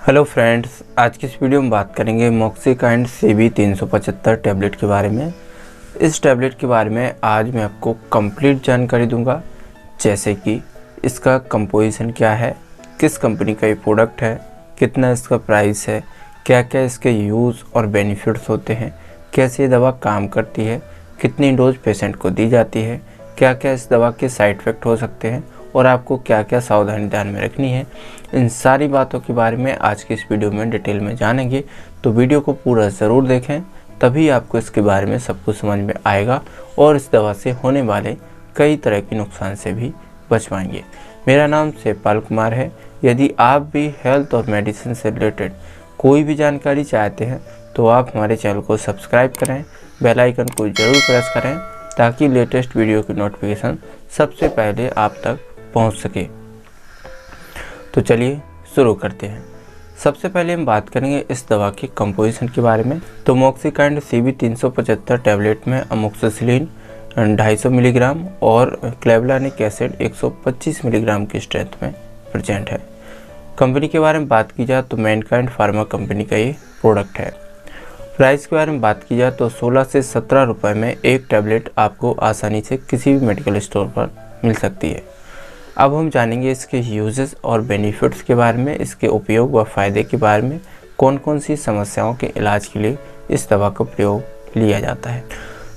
Hello friends, आज की इस वीडियो में बात करेंगे मॉक्सिकाइंड CB 375 टैबलेट के बारे में। इस टैबलेट के बारे में आज मैं आपको कंप्लीट जानकारी दूंगा, जैसे कि इसका कंपोजिशन क्या है, किस कंपनी का ये प्रोडक्ट है, कितना इसका प्राइस है, क्या क्या इसके यूज़ और बेनिफिट्स होते हैं, कैसे ये दवा काम करती है, कितनी डोज पेशेंट को दी जाती है, क्या क्या इस दवा के साइड इफ़ेक्ट हो सकते हैं और आपको क्या क्या सावधानी ध्यान में रखनी है। इन सारी बातों के बारे में आज की इस वीडियो में डिटेल में जानेंगे, तो वीडियो को पूरा ज़रूर देखें, तभी आपको इसके बारे में सब कुछ समझ में आएगा और इस दवा से होने वाले कई तरह के नुकसान से भी बच पाएंगे। मेरा नाम शिवपाल कुमार है। यदि आप भी हेल्थ और मेडिसिन से रिलेटेड कोई भी जानकारी चाहते हैं तो आप हमारे चैनल को सब्सक्राइब करें, बेल आइकन को ज़रूर प्रेस करें ताकि लेटेस्ट वीडियो की नोटिफिकेशन सबसे पहले आप तक पहुंच सके। तो चलिए शुरू करते हैं। सबसे पहले हम बात करेंगे इस दवा के कंपोजिशन के बारे में। तो मॉक्सिकाइंड CB 375 टैबलेट में अमोक्सिसिलिन 250 मिलीग्राम और क्लेवलानिक एसिड 125 मिलीग्राम की स्ट्रेंथ में प्रेजेंट है। कंपनी के बारे में बात की जाए तो मैनकाइंड फार्मा कंपनी का ये प्रोडक्ट है। प्राइस के बारे में बात की जाए तो 16 से 17 रुपये में एक टैबलेट आपको आसानी से किसी भी मेडिकल स्टोर पर मिल सकती है। अब हम जानेंगे इसके यूजेस और बेनिफिट्स के बारे में, इसके उपयोग व फ़ायदे के बारे में, कौन कौन सी समस्याओं के इलाज के लिए इस दवा का प्रयोग लिया जाता है।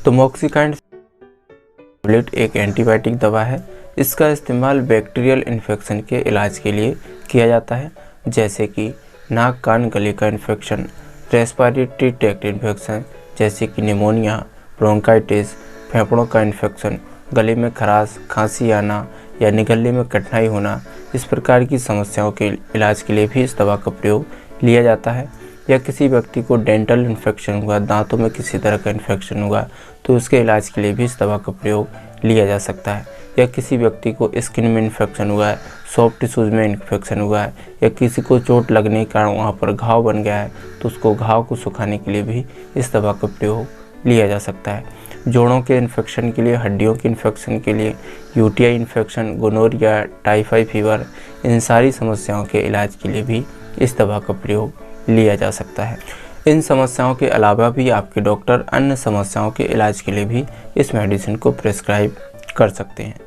तो मॉक्सिकाइंड टैबलेट एक एंटीबायोटिक दवा है। इसका इस्तेमाल बैक्टीरियल इन्फेक्शन के इलाज के लिए किया जाता है, जैसे कि नाक कान गले का इन्फेक्शन, रेस्पिरेटरी ट्रैक्ट इन्फेक्शन जैसे कि निमोनिया, ब्रोंकाइटिस, फेफड़ों का इन्फेक्शन, गले में खराश, खांसी आना या निगलने में कठिनाई होना, इस प्रकार की समस्याओं के इलाज के लिए भी इस दवा का प्रयोग लिया जाता है। या किसी व्यक्ति को डेंटल इन्फेक्शन हुआ, दांतों में किसी तरह का इन्फेक्शन हुआ, तो उसके इलाज के लिए भी इस दवा का प्रयोग लिया जा सकता है। या किसी व्यक्ति को स्किन में इन्फेक्शन हुआ है, सॉफ्ट टिश्यूज़ में इन्फेक्शन हुआ है, या किसी को चोट लगने के कारण वहाँ पर घाव बन गया है, तो उसको घाव को सुखाने के लिए भी इस दवा का प्रयोग लिया जा सकता है। जोड़ों के इन्फेक्शन के लिए, हड्डियों के इन्फेक्शन के लिए, UTI infection, gonorrhoea, typhoid fever, इन सारी समस्याओं के इलाज के लिए भी इस दवा का प्रयोग लिया जा सकता है। इन समस्याओं के अलावा भी आपके डॉक्टर अन्य समस्याओं के इलाज के लिए भी इस मेडिसिन को प्रिस्क्राइब कर सकते हैं।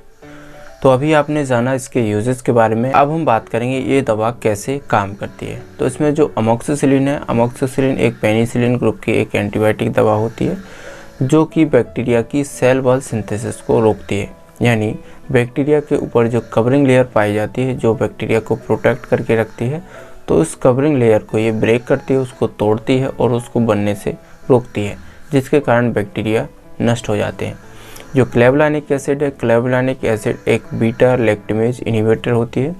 तो अभी आपने जाना इसके यूजेस के बारे में। अब हम बात करेंगे ये दवा कैसे काम करती है। तो इसमें जो अमोक्सिसिलिन है, अमोक्सिसिलिन एक पेनिसिलिन ग्रुप की एक एंटीबायोटिक दवा होती है जो कि बैक्टीरिया की सेल वॉल सिंथेसिस को रोकती है। यानी बैक्टीरिया के ऊपर जो कवरिंग लेयर पाई जाती है, जो बैक्टीरिया को प्रोटेक्ट करके रखती है, तो उस कवरिंग लेयर को ये ब्रेक करती है, उसको तोड़ती है और उसको बनने से रोकती है, जिसके कारण बैक्टीरिया नष्ट हो जाते हैं। जो क्लेवलानिक एसिड है, क्लेवलानिक एसिड एक बीटा लैक्टेमेज इनहिबिटर होती है।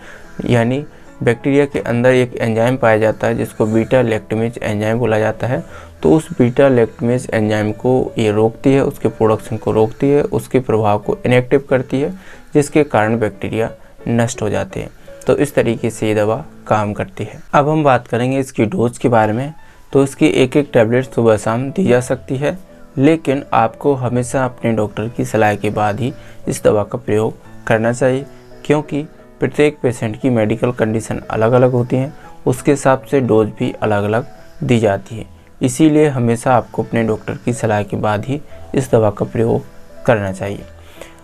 यानी बैक्टीरिया के अंदर एक एंजाइम पाया जाता है जिसको बीटा लैक्टेमेज एंजाइम बोला जाता है। तो उस बीटा लैक्टेमेज एंजाइम को ये रोकती है, उसके प्रोडक्शन को रोकती है, उसके प्रभाव को इनएक्टिव करती है, जिसके कारण बैक्टीरिया नष्ट हो जाते हैं। तो इस तरीके से ये दवा काम करती है। अब हम बात करेंगे इसकी डोज के बारे में। तो इसकी एक एक टैबलेट सुबह शाम दी जा सकती है, लेकिन आपको हमेशा अपने डॉक्टर की सलाह के बाद ही इस दवा का प्रयोग करना चाहिए, क्योंकि प्रत्येक पेशेंट की मेडिकल कंडीशन अलग अलग होती हैं, उसके हिसाब से डोज भी अलग अलग दी जाती है। इसीलिए हमेशा आपको अपने डॉक्टर की सलाह के बाद ही इस दवा का प्रयोग करना चाहिए।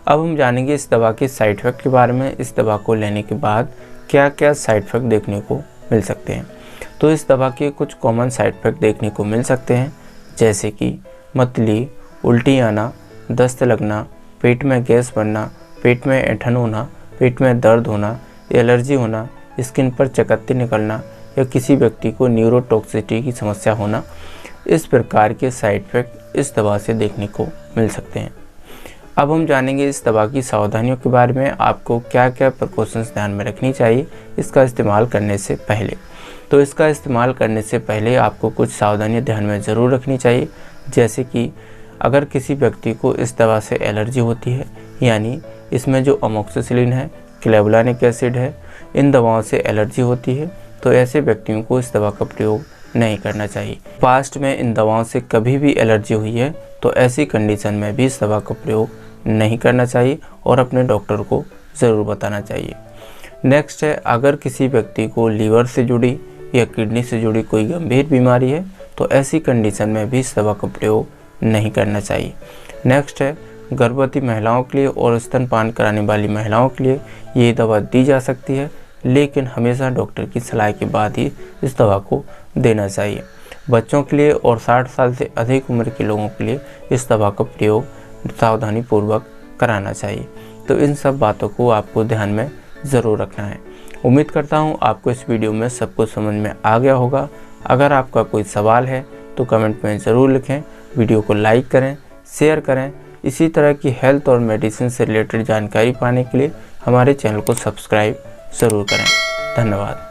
अब हम जानेंगे इस दवा के साइड इफ़ेक्ट के बारे में। इस दवा को लेने के बाद क्या क्या साइड इफ़ेक्ट देखने को मिल सकते हैं। तो इस दवा के कुछ कॉमन साइड इफ़ेक्ट देखने को मिल सकते हैं, जैसे कि मतली, उल्टी आना, दस्त लगना, पेट में गैस बनना, पेट में ऐंठन होना, पेट में दर्द होना, एलर्जी होना, स्किन पर चकत्ते निकलना, या किसी व्यक्ति को न्यूरोटॉक्सिसिटी की समस्या होना। इस प्रकार के साइड इफ़ेक्ट इस दवा से देखने को मिल सकते हैं। अब हम जानेंगे इस दवा की सावधानियों के बारे में, आपको क्या क्या प्रिकॉशंस ध्यान में रखनी चाहिए इसका इस्तेमाल करने से पहले। तो इसका इस्तेमाल करने से पहले आपको कुछ सावधानियाँ ध्यान में ज़रूर रखनी चाहिए, जैसे कि अगर किसी व्यक्ति को इस दवा से एलर्जी होती है, यानी इसमें जो अमोक्सिसिलिन है, क्लेवलानिक एसिड है, इन दवाओं से एलर्जी होती है, तो ऐसे व्यक्तियों को इस दवा का प्रयोग नहीं करना चाहिए। पास्ट में इन दवाओं से कभी भी एलर्जी हुई है तो ऐसी कंडीशन में भी इस दवा का प्रयोग नहीं करना चाहिए और अपने डॉक्टर को ज़रूर बताना चाहिए। नेक्स्ट है, अगर किसी व्यक्ति को लीवर से जुड़ी या किडनी से जुड़ी कोई गंभीर बीमारी है तो ऐसी कंडीशन में भी इस दवा का प्रयोग नहीं करना चाहिए। नेक्स्ट है गर्भवती महिलाओं के लिए और स्तनपान कराने वाली महिलाओं के लिए ये दवा दी जा सकती है, लेकिन हमेशा डॉक्टर की सलाह के बाद ही इस दवा को देना चाहिए। बच्चों के लिए और 60 साल से अधिक उम्र के लोगों के लिए इस दवा का प्रयोग सावधानी पूर्वक कराना चाहिए। तो इन सब बातों को आपको ध्यान में ज़रूर रखना है। उम्मीद करता हूँ आपको इस वीडियो में सब कुछ समझ में आ गया होगा। अगर आपका कोई सवाल है तो कमेंट में ज़रूर लिखें। वीडियो को लाइक करें, शेयर करें। इसी तरह की हेल्थ और मेडिसिन से रिलेटेड जानकारी पाने के लिए हमारे चैनल को सब्सक्राइब ज़रूर करें। धन्यवाद।